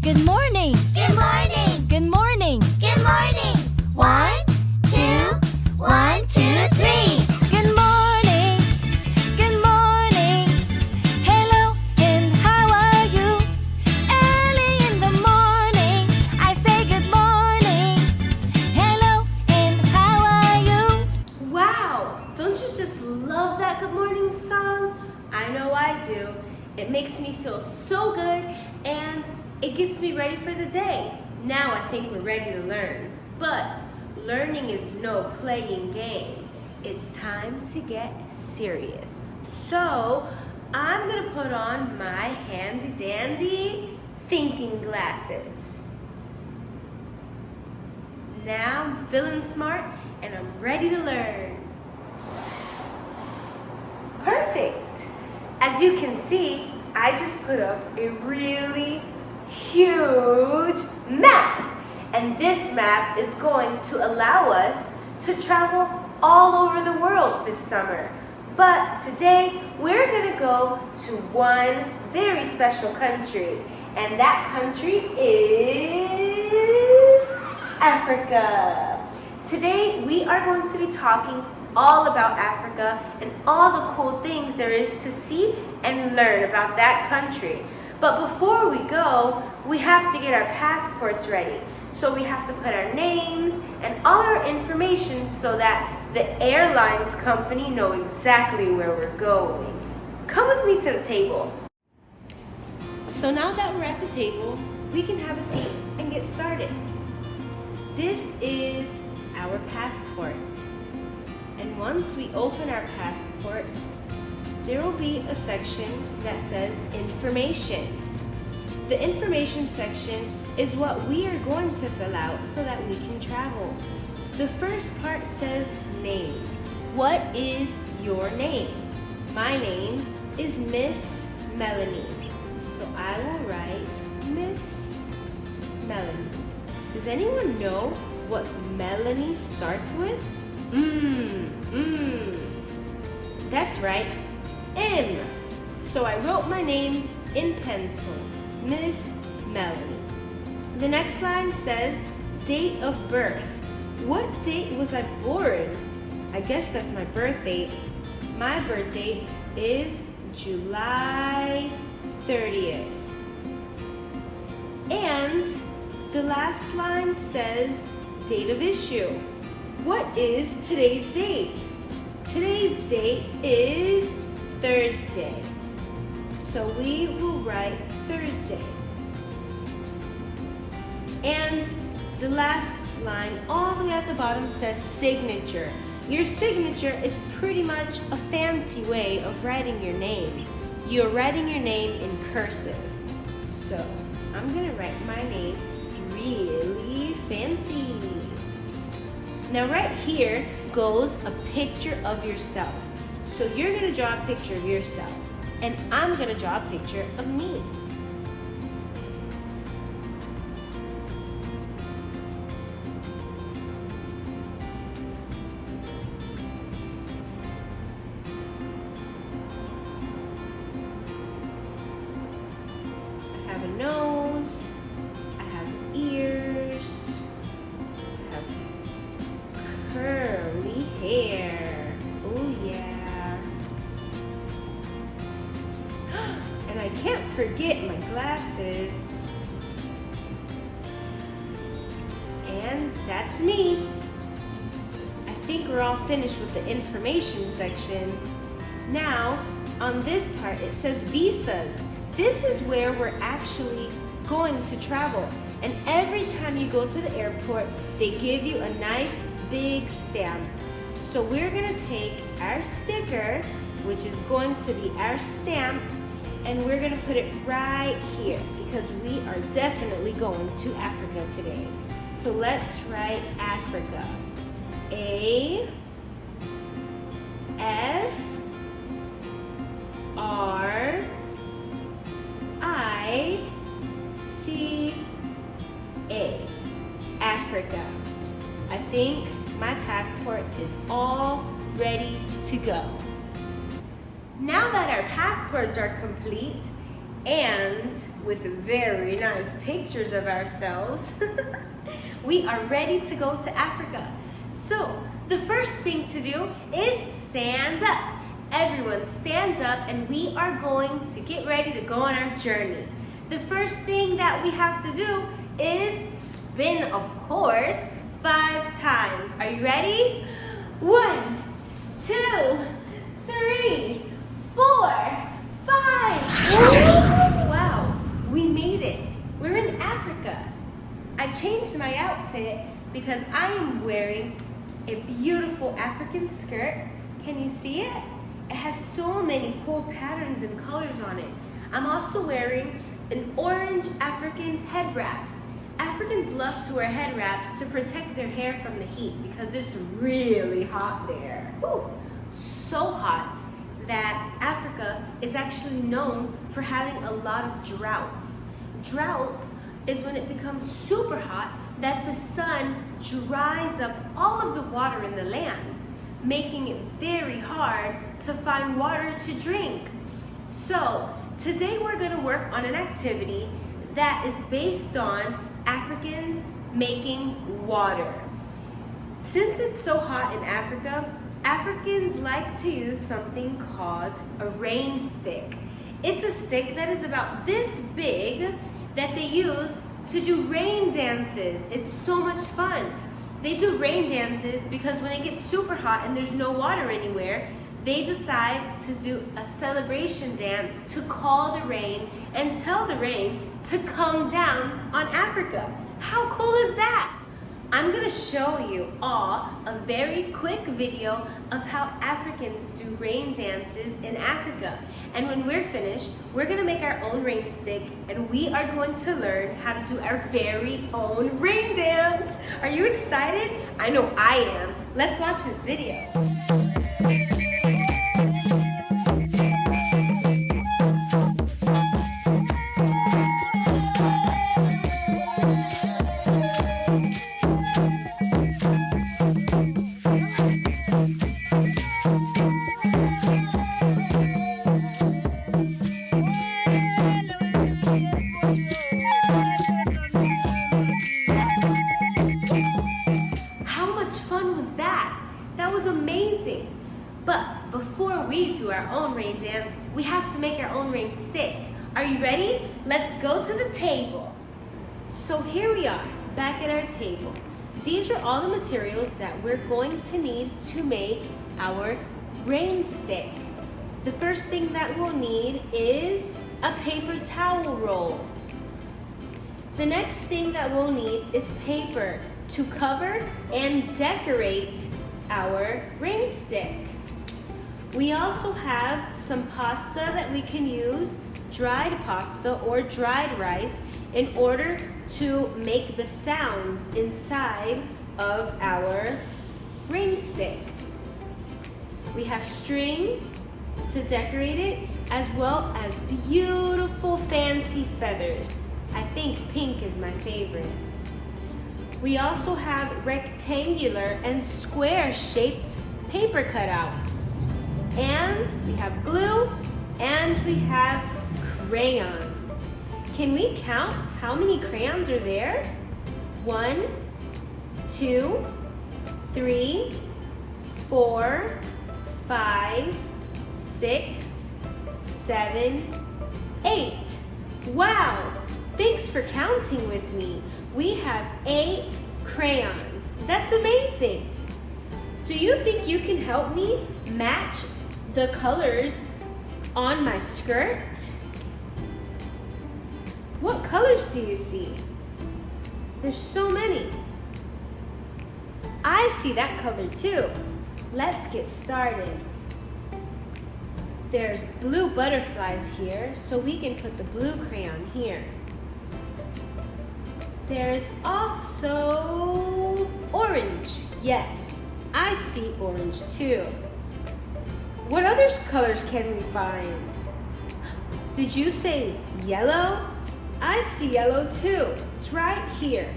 Good morning. Good morning. Good morning. Good morning. 1, 2, 1, 2, 3. Good morning. Good morning. Hello and how are you? Early in the morning, I say good morning. Hello and how are you? Wow! Don't you just love that good morning song? I know I do. It makes me feel so good and it gets me ready for the day. Now I think we're ready to learn. But learning is no playing game. It's time to get serious. So I'm gonna put on my handy dandy thinking glasses. Now I'm feeling smart and I'm ready to learn. Perfect. As you can see, I just put up a really huge map. And this map is going to allow us to travel all over the world this summer. But today, we're gonna go to one very special country. And that country is Africa. Today, we are going to be talking all about Africa and all the cool things there is to see and learn about that country. But before we go, we have to get our passports ready. So we have to put our names and all our information so that the airlines company know exactly where we're going. Come with me to the table. So now that we're at the table, we can have a seat and get started. This is our passport. And once we open our passport, there will be a section that says information. The information section is what we are going to fill out so that we can travel. The first part says name. What is your name? My name is Miss Melanie. So I will write Miss Melanie. Does anyone know what Melanie starts with? That's right, M. So I wrote my name in pencil, Miss Melanie. The next line says date of birth. What date was I born? I guess that's my birth date. My birth date is July 30th. And the last line says date of issue. What is today's date? Today's date is Thursday. So we will write Thursday. And the last line all the way at the bottom says signature. Your signature is pretty much a fancy way of writing your name. You're writing your name in cursive. So I'm gonna write my name really fancy. Now right here goes a picture of yourself. So you're gonna draw a picture of yourself, and I'm gonna draw a picture of me. I have a nose, I have ears, I have curly hair. Oh yeah. And I can't forget my glasses. And that's me. I think we're all finished with the information section. Now, on this part, it says visas. This is where we're actually going to travel. And every time you go to the airport, they give you a nice big stamp. So we're gonna take our sticker, which is going to be our stamp, and we're gonna put it right here because we are definitely going to Africa today. So let's write Africa. A F R I C A. Africa. I think my passport is all ready to go. Now that our passports are complete, and with very nice pictures of ourselves, we are ready to go to Africa. So the first thing to do is stand up. Everyone stand up and we are going to get ready to go on our journey. The first thing that we have to do is spin, of course, 5 times. Are you ready? 1, 2, 3, 4, 5. Wow, we made it. We're in Africa. I changed my outfit because I am wearing a beautiful African skirt. Can you see it? It has so many cool patterns and colors on it. I'm also wearing an orange African head wrap. Africans love to wear head wraps to protect their hair from the heat because it's really hot there. Ooh, so hot that Africa is actually known for having a lot of droughts. Droughts is when it becomes super hot that the sun dries up all of the water in the land, making it very hard to find water to drink. So today we're going to work on an activity that is based on Africans making water. Since it's so hot in Africa, Africans like to use something called a rain stick. It's a stick that is about this big that they use to do rain dances. It's so much fun. They do rain dances because when it gets super hot and there's no water anywhere, they decide to do a celebration dance to call the rain and tell the rain to come down on Africa. How cool is that? I'm gonna show you all a very quick video of how Africans do rain dances in Africa. And when we're finished, we're gonna make our own rain stick and we are going to learn how to do our very own rain dance. Are you excited? I know I am. Let's watch this video. That was amazing. But before we do our own rain dance, we have to make our own rain stick. Are you ready? Let's go to the table. So here we are, back at our table. These are all the materials that we're going to need to make our rain stick. The first thing that we'll need is a paper towel roll. The next thing that we'll need is paper to cover and decorate our rain stick. We also have some pasta that we can use, dried pasta or dried rice, in order to make the sounds inside of our rain stick. We have string to decorate it, as well as beautiful fancy feathers. I think pink is my favorite. We also have rectangular and square shaped paper cutouts. And we have glue and we have crayons. Can we count how many crayons are there? 1, 2, 3, 4, 5, 6, 7, 8. Wow! Thanks for counting with me. We have 8 crayons. That's amazing. Do you think you can help me match the colors on my skirt? What colors do you see? There's so many. I see that color too. Let's get started. There's blue butterflies here, so we can put the blue crayon here. There's also orange. Yes, I see orange too. What other colors can we find? Did you say yellow? I see yellow too. It's right here.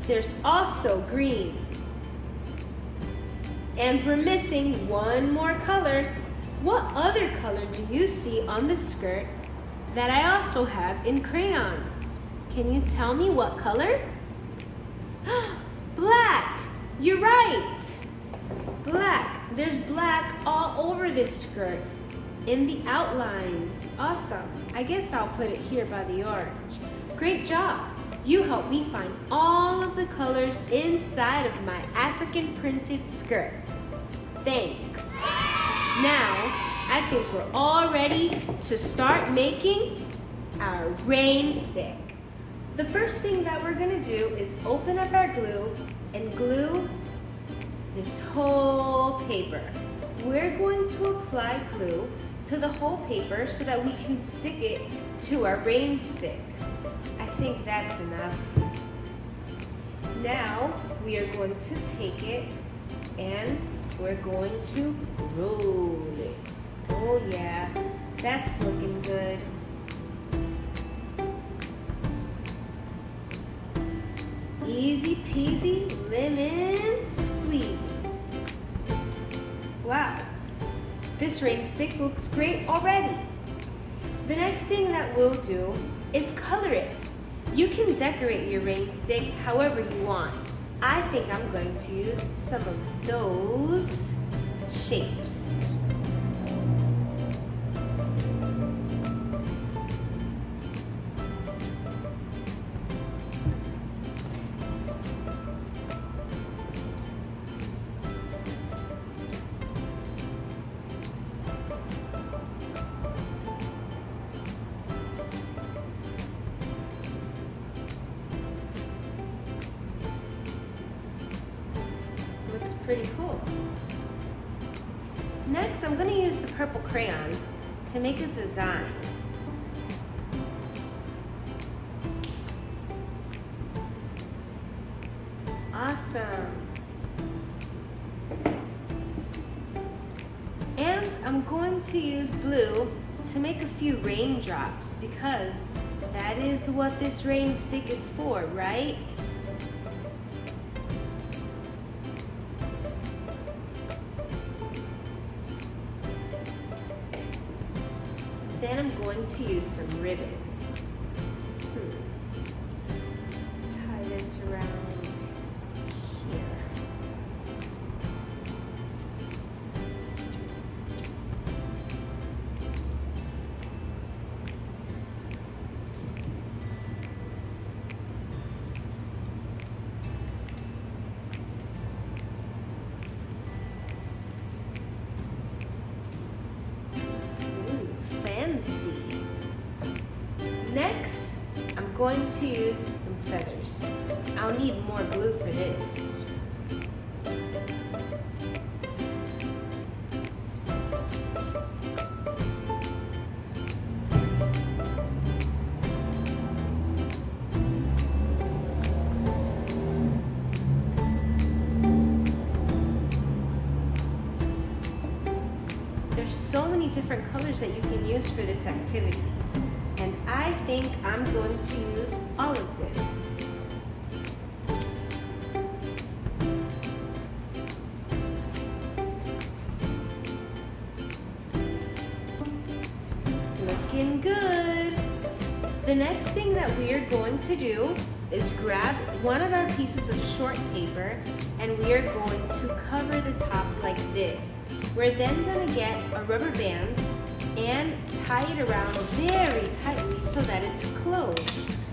There's also green. And we're missing one more color. What other color do you see on the skirt that I also have in crayons? Can you tell me what color? Black! You're right! Black. There's black all over this skirt in the outlines. Awesome. I guess I'll put it here by the orange. Great job. You helped me find all of the colors inside of my African printed skirt. Thanks. Now, I think we're all ready to start making our rain stick. The first thing that we're gonna do is open up our glue and glue this whole paper. We're going to apply glue to the whole paper so that we can stick it to our rain stick. I think that's enough. Now we are going to take it and we're going to roll it. Oh yeah, that's looking good. Easy peasy lemon squeezy. Wow, this rain stick looks great already. The next thing that we'll do is color it. You can decorate your rain stick however you want. I think I'm going to use some of those shapes. Looks pretty cool. Next, I'm going to use the purple crayon to make a design. Awesome. And I'm going to use blue to make a few raindrops because that is what this rain stick is for, right? Then I'm going to use some ribbon. Let's tie this around here. Next, I'm going to use some feathers. I'll need more glue for this. There's so many different colors that you can use for this activity. And I think I'm going to use all of them. Looking good. The next thing that we are going to do is grab one of our pieces of short paper and we are going to cover the top like this. We're then going to get a rubber band and tie it around very tightly so that it's closed.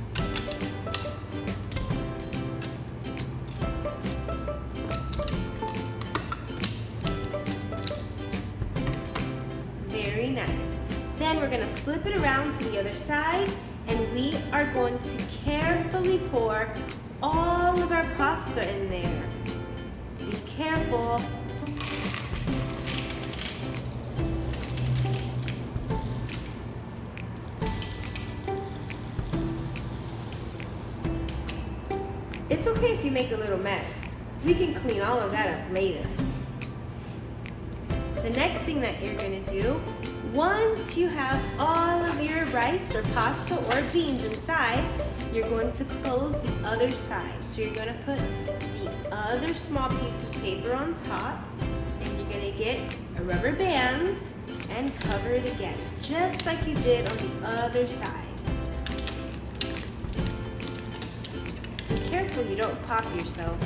Very nice. Then we're going to flip it around to the other side and we are going to carefully pour all of our pasta in there. Be careful. It's okay if you make a little mess. We can clean all of that up later. The next thing that you're going to do, once you have all of your rice or pasta or beans inside, you're going to close the other side. So you're going to put the other small piece of paper on top and you're going to get a rubber band And cover it again, just like you did on the other side. Be careful you don't pop yourself.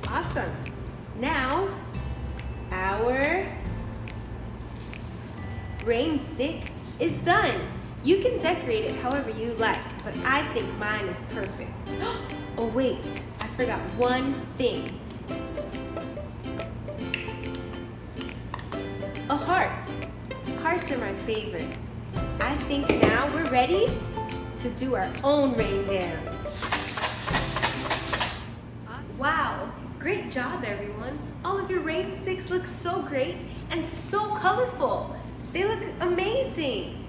Awesome. Now, our rain stick is done. You can decorate it however you like, but I think mine is perfect. Oh wait, I forgot one thing. A heart. Hearts are my favorite. I think now we're ready to do our own rain dance. Wow, great job everyone. All of your rain sticks look so great and so colorful. They look amazing.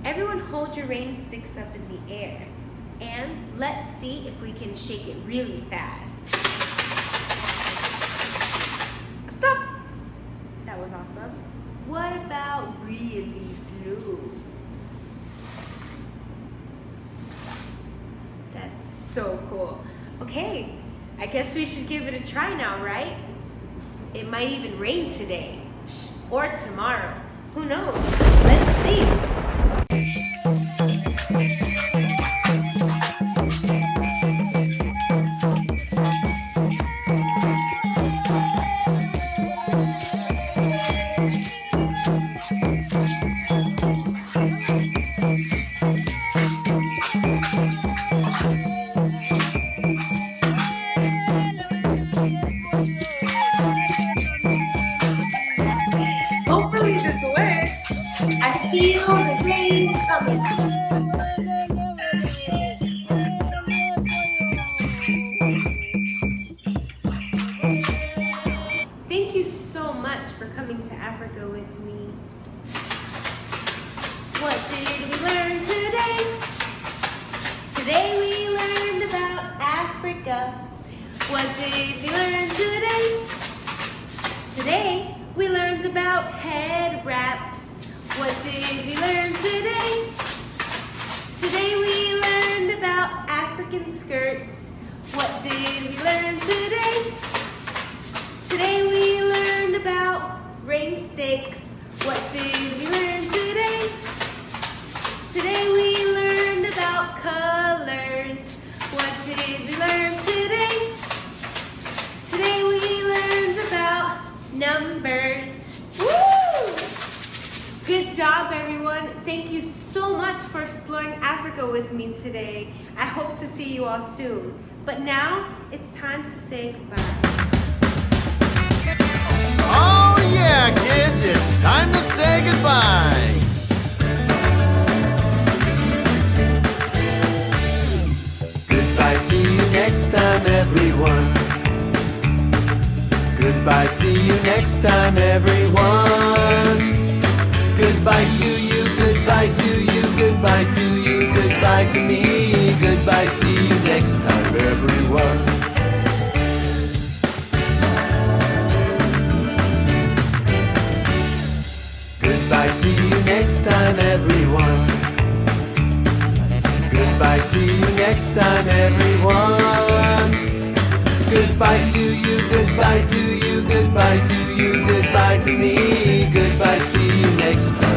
Everyone hold your rain sticks up in the air. And let's see if we can shake it really fast. Stop! That was awesome. What about really slow? That's so cool. Okay, I guess we should give it a try now, right? It might even rain today. Or tomorrow. Who knows? Let's see. Hopefully this works. I feel the rain coming. Thank you so much for coming to Africa with me. What did we learn today? Today we learned about Africa. What did we learn today? Today we learned about head wraps. What did we learn today? Today we learned about African skirts. What did we learn today? Today we learned about rain sticks. What did we learn today? Today we learned about colors. What did we learn today? Today we learned about numbers. Woo! Good job, everyone. Thank you so much for exploring Africa with me today. I hope to see you all soon. But now, it's time to say goodbye. Oh yeah, kids, it's time to say goodbye. Goodbye, see you next time, everyone. Goodbye, see you next time, everyone. Goodbye to you, goodbye to you, goodbye to you, goodbye to me. Goodbye, see you next time, everyone. Goodbye, see you next time, everyone. Goodbye, see you next time, everyone. Goodbye to you, goodbye to you, goodbye to you, goodbye to me. Goodbye, see you next time.